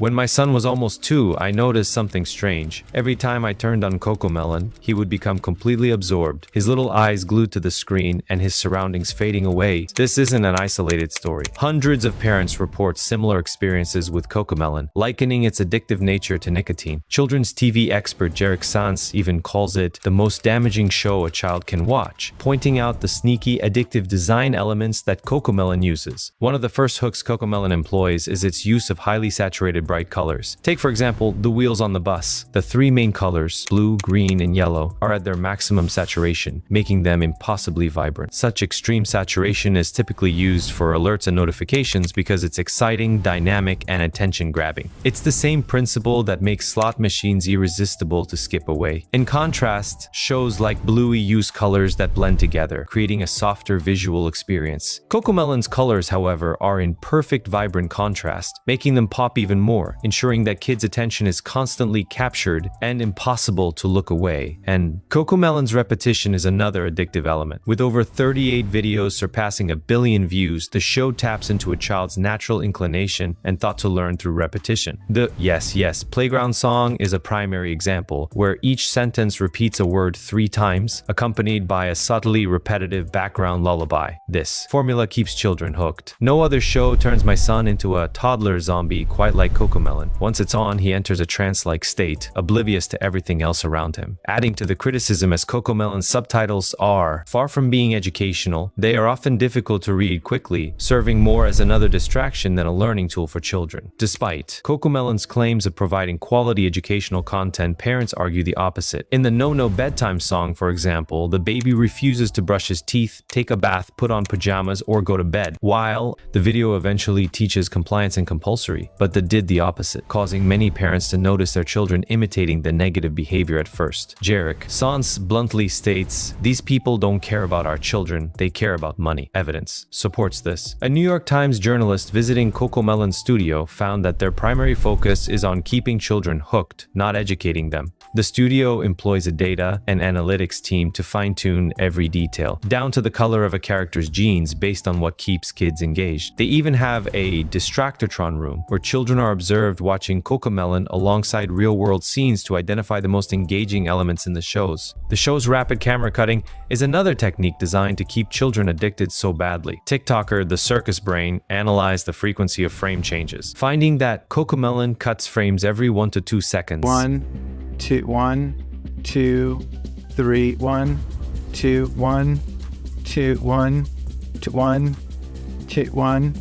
When my son was almost 2, I noticed something strange. Every time I turned on Cocomelon, he would become completely absorbed, his little eyes glued to the screen and his surroundings fading away. This isn't an isolated story. Hundreds of parents report similar experiences with Cocomelon, likening its addictive nature to nicotine. Children's TV expert Jarek Sans even calls it the most damaging show a child can watch, pointing out the sneaky, addictive design elements that Cocomelon uses. One of the first hooks Cocomelon employs is its use of highly saturated bright colors. Take, for example, the wheels on the bus. The 3 main colors, blue, green, and yellow, are at their maximum saturation, making them impossibly vibrant. Such extreme saturation is typically used for alerts and notifications because it's exciting, dynamic, and attention-grabbing. It's the same principle that makes slot machines irresistible to skip away. In contrast, shows like Bluey use colors that blend together, creating a softer visual experience. Cocomelon's colors, however, are in perfect vibrant contrast, making them pop even more, ensuring that kids' attention is constantly captured and impossible to look away. And Cocomelon's repetition is another addictive element. With over 38 videos surpassing 1 billion views, the show taps into a child's natural inclination and thought to learn through repetition. The Yes, Yes Playground song is a primary example, where each sentence repeats a word 3 times, accompanied by a subtly repetitive background lullaby. This formula keeps children hooked. No other show turns my son into a toddler zombie quite like Cocomelon. Once it's on, he enters a trance-like state, oblivious to everything else around him. Adding to the criticism, as Cocomelon's subtitles are far from being educational, they are often difficult to read quickly, serving more as another distraction than a learning tool for children. Despite Cocomelon's claims of providing quality educational content, parents argue the opposite. In the No Bedtime song, for example, the baby refuses to brush his teeth, take a bath, put on pajamas, or go to bed, while the video eventually teaches compliance and compulsory, but did the opposite, causing many parents to notice their children imitating the negative behavior at first. Jarek Sans bluntly states, "These people don't care about our children, they care about money." Evidence supports this. A New York Times journalist visiting Cocomelon's studio found that their primary focus is on keeping children hooked, not educating them. The studio employs a data and analytics team to fine-tune every detail, down to the color of a character's jeans based on what keeps kids engaged. They even have a distractotron room, where children are observed watching Cocomelon alongside real-world scenes to identify the most engaging elements in the shows. The show's rapid camera cutting is another technique designed to keep children addicted so badly. TikToker The Circus Brain analyzed the frequency of frame changes, finding that Cocomelon cuts frames every 1 to 2 seconds. 1, 2, 1, 2, 3, 1, 2, 1, 2, 1, 2, 1, 2, 1,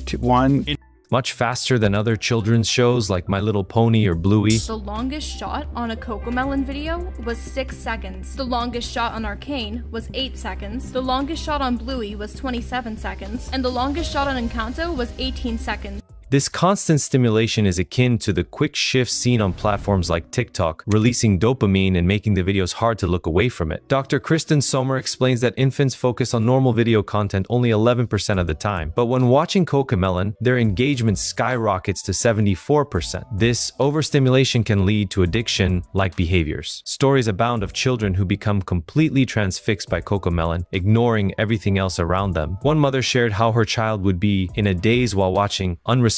2, 1. Much faster than other children's shows like My Little Pony or Bluey. The longest shot on a Cocomelon video was 6 seconds. The longest shot on Arcane was 8 seconds. The longest shot on Bluey was 27 seconds. And the longest shot on Encanto was 18 seconds. This constant stimulation is akin to the quick shifts seen on platforms like TikTok, releasing dopamine and making the videos hard to look away from it. Dr. Kristen Sommer explains that infants focus on normal video content only 11% of the time, but when watching Cocomelon, their engagement skyrockets to 74%. This overstimulation can lead to addiction-like behaviors. Stories abound of children who become completely transfixed by Cocomelon, ignoring everything else around them. One mother shared how her child would be in a daze while watching unresponsive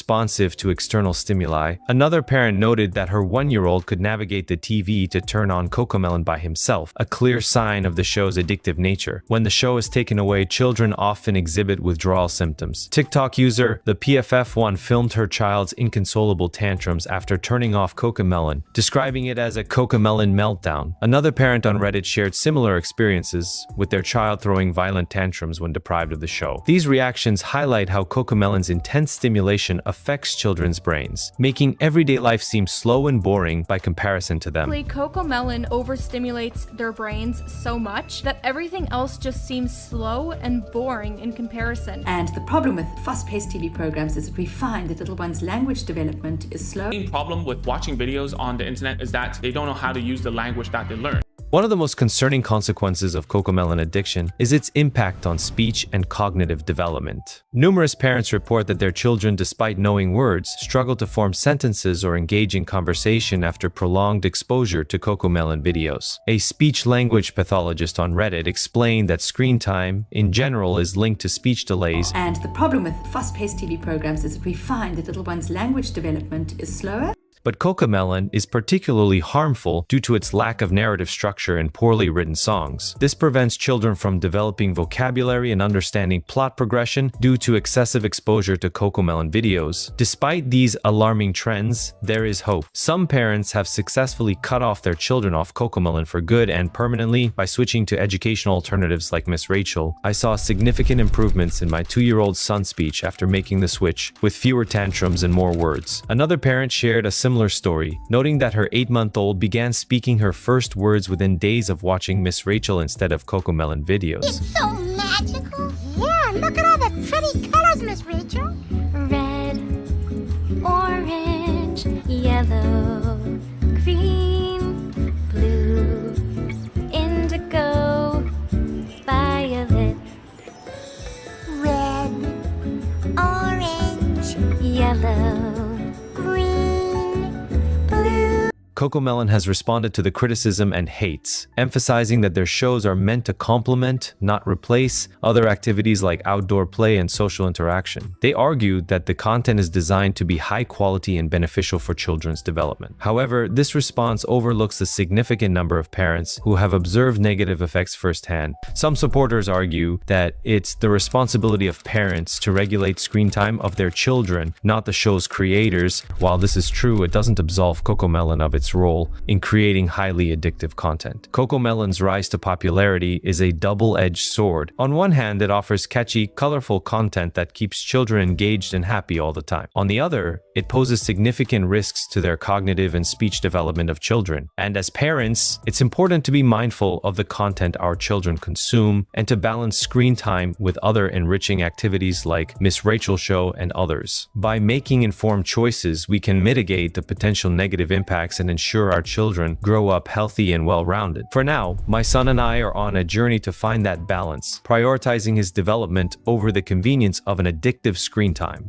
to external stimuli. Another parent noted that her 1-year-old could navigate the TV to turn on Cocomelon by himself, a clear sign of the show's addictive nature. When the show is taken away, children often exhibit withdrawal symptoms. TikTok user The PFF1 filmed her child's inconsolable tantrums after turning off Cocomelon, describing it as a Cocomelon meltdown. Another parent on Reddit shared similar experiences, with their child throwing violent tantrums when deprived of the show. These reactions highlight how Cocomelon's intense stimulation affects children's brains, making everyday life seem slow and boring by comparison to them. Cocomelon overstimulates their brains so much that everything else just seems slow and boring in comparison. And the problem with fast-paced TV programs is that we find that little one's language development is slow. The main problem with watching videos on the internet is that they don't know how to use the language that they learn. One of the most concerning consequences of Cocomelon addiction is its impact on speech and cognitive development. Numerous parents report that their children, despite knowing words, struggle to form sentences or engage in conversation after prolonged exposure to Cocomelon videos. A speech-language pathologist on Reddit explained that screen time, in general, is linked to speech delays. And the problem with fast-paced TV programs is that we find that little ones' language development is slower. But Cocomelon is particularly harmful due to its lack of narrative structure and poorly written songs. This prevents children from developing vocabulary and understanding plot progression due to excessive exposure to Cocomelon videos. Despite these alarming trends, there is hope. Some parents have successfully cut off their children off Cocomelon for good and permanently by switching to educational alternatives like Miss Rachel. I saw significant improvements in my 2-year-old son's speech after making the switch, with fewer tantrums and more words. Another parent shared a similar story, noting that her 8-month-old began speaking her first words within days of watching Miss Rachel instead of Cocomelon videos. It's so magical. Yeah, look at all the pretty colors, Miss Rachel. Red, orange, yellow, green, blue, indigo, violet. Red, orange, yellow. Cocomelon has responded to the criticism and hates, emphasizing that their shows are meant to complement, not replace, other activities like outdoor play and social interaction. They argued that the content is designed to be high quality and beneficial for children's development. However, this response overlooks the significant number of parents who have observed negative effects firsthand. Some supporters argue that it's the responsibility of parents to regulate screen time of their children, not the show's creators. While this is true, it doesn't absolve Cocomelon of its role in creating highly addictive content. Cocomelon's rise to popularity is a double-edged sword. On one hand, it offers catchy, colorful content that keeps children engaged and happy all the time. On the other, it poses significant risks to their cognitive and speech development of children. And as parents, it's important to be mindful of the content our children consume and to balance screen time with other enriching activities like Miss Rachel Show and others. By making informed choices, we can mitigate the potential negative impacts and ensure our children grow up healthy and well-rounded. For now, my son and I are on a journey to find that balance, prioritizing his development over the convenience of an addictive screen time.